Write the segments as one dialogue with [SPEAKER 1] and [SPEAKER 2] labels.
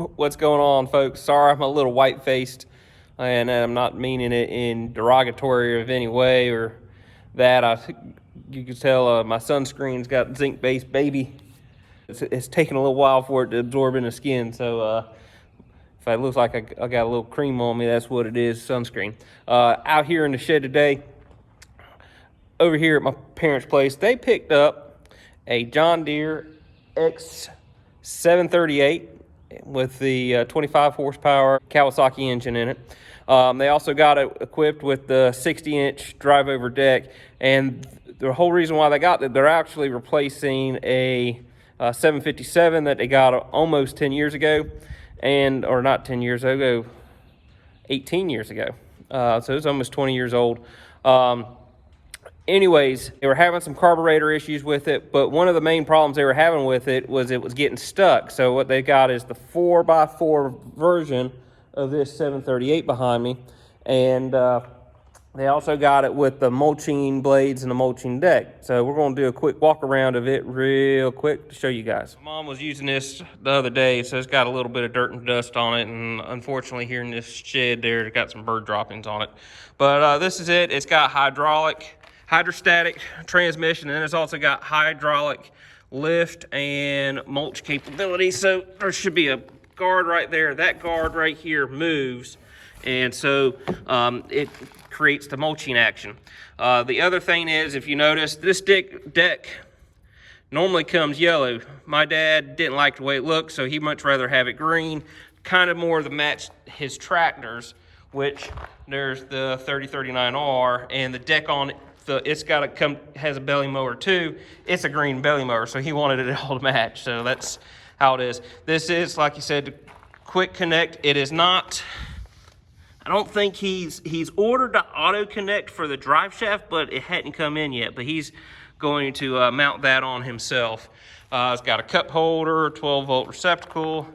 [SPEAKER 1] What's going on, folks? Sorry I'm a little white-faced, and I'm not meaning it in derogatory of any way or that. You can tell my sunscreen's got zinc-based, baby. It's taking a little while for it to absorb in the skin, so if it looks like I got a little cream on me, that's what it is, sunscreen. Out here in the shed today, over here at my parents' place, they picked up a John Deere X738 with the 25 horsepower Kawasaki engine in it. They also got it equipped with the 60-inch drive-over deck, and the whole reason why they got it, they're actually replacing a 757 that they got almost 10 years ago, or not 10 years ago, 18 years ago. So it's almost 20 years old. Anyways, they were having some carburetor issues with it, but one of the main problems they were having with it was getting stuck. So what they got is the 4x4 version of this 738 behind me, and they also got it with the mulching blades and the mulching deck. So we're going to do a quick walk around of it real quick to show you guys. My mom was using this the other day, so it's got a little bit of dirt and dust on it, and unfortunately here in this shed there, it's got some bird droppings on it. But this is it. It's got hydrostatic transmission, and it's also got hydraulic lift and mulch capability. So there should be a guard right there. That guard right here moves, and so it creates the mulching action. The other thing is, if you notice, this deck normally comes yellow. My dad didn't like the way it looked, so he'd much rather have it green, kind of more to match his tractors, which there's the 3039R, and the deck on it, it's got to come, has a belly mower too. It's a green belly mower, so he wanted it all to match. So that's how it is. This is, like you said, quick connect. It is not, I don't think he's ordered the auto connect for the drive shaft, but it hadn't come in yet. But he's going to mount that on himself. It's got a cup holder, 12-volt receptacle,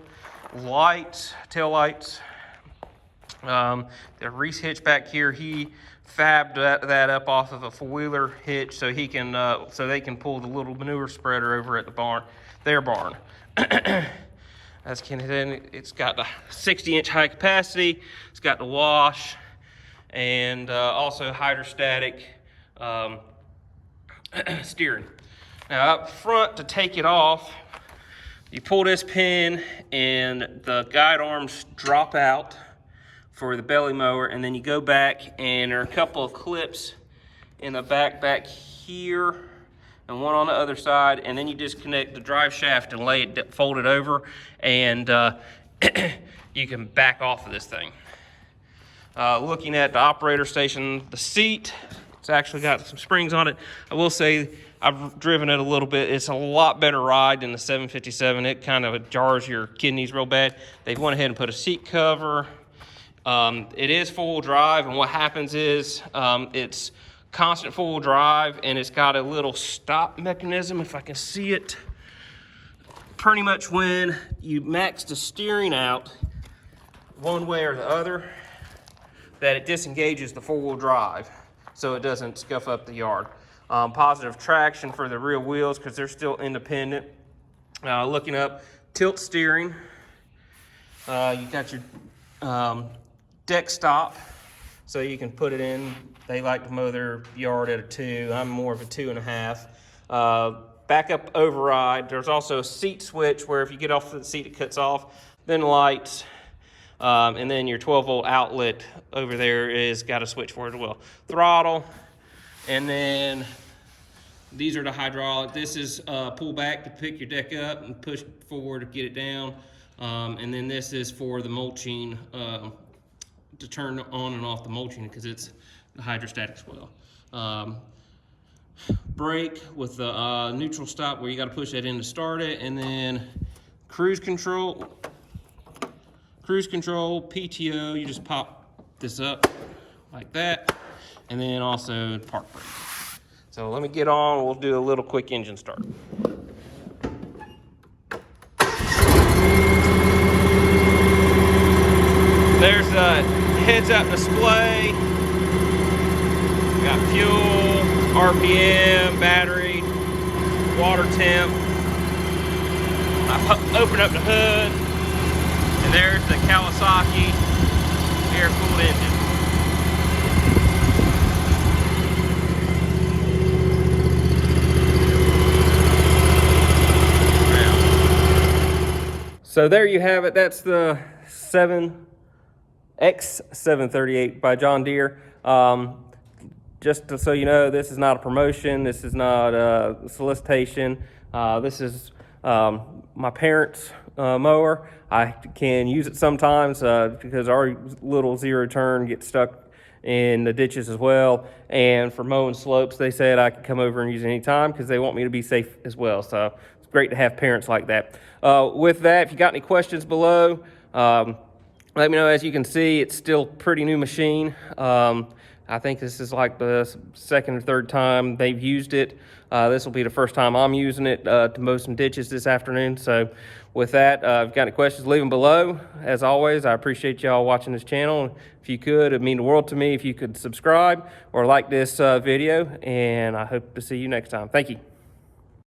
[SPEAKER 1] lights, tail lights. The Reese hitch back here, he fabbed that up off of a four-wheeler hitch so he can so they can pull the little manure spreader over at the barn, their barn. As it's got the 60-inch high capacity. It's got the wash, and also hydrostatic steering. Now up front, to take it off, you pull this pin and the guide arms drop out for the belly mower, and then you go back, and there are a couple of clips in the back here and one on the other side, and then you disconnect the drive shaft and lay it fold it over, and you can back off of this thing. Looking at the operator station, the seat, it's actually got some springs on it. I will say I've driven it a little bit. It's a lot better ride than the 757. It kind of jars your kidneys real bad. They went ahead and put a seat cover. It is four-wheel drive, and what happens is it's constant four-wheel drive, and it's got a little stop mechanism, if I can see it. Pretty much when you max the steering out one way or the other, that it disengages the four-wheel drive so it doesn't scuff up the yard. Positive traction for the rear wheels because they're still independent. Looking up, tilt steering. You got your deck stop, so you can put it in. They like to mow their yard at a 2. I'm more of a 2.5. Backup override. There's also a seat switch where if you get off the seat, it cuts off. Then lights, and then your 12-volt outlet over there is got a switch for it as well. Throttle, and then these are the hydraulic. This is pull back to pick your deck up and push forward to get it down. And then this is for the mulching, to turn on and off the mulching because it's the hydrostatic as well. Brake with the neutral stop where you got to push that in to start it, and then cruise control, PTO, you just pop this up like that, and then also park brake. So let me get on, we'll do a little quick engine start. There's a heads-up display. Got fuel, RPM, battery, water temp. I open up the hood, engine. So there you have it. That's the X738 by John Deere. Just so you know, this is not a promotion. This is not a solicitation. This is my parents' mower. I can use it sometimes because our little zero turn gets stuck in the ditches as well. And for mowing slopes, they said I could come over and use it anytime because they want me to be safe as well. So it's great to have parents like that. With that, if you got any questions below, let me know. As you can see, it's still pretty new machine. I think this is like the second or third time they've used it. This will be the first time I'm using it to mow some ditches this afternoon. So with that, if you've got any questions, leave them below. As always, I appreciate y'all watching this channel. If you could, it'd mean the world to me if you could subscribe or like this video, and I hope to see you next time. Thank you.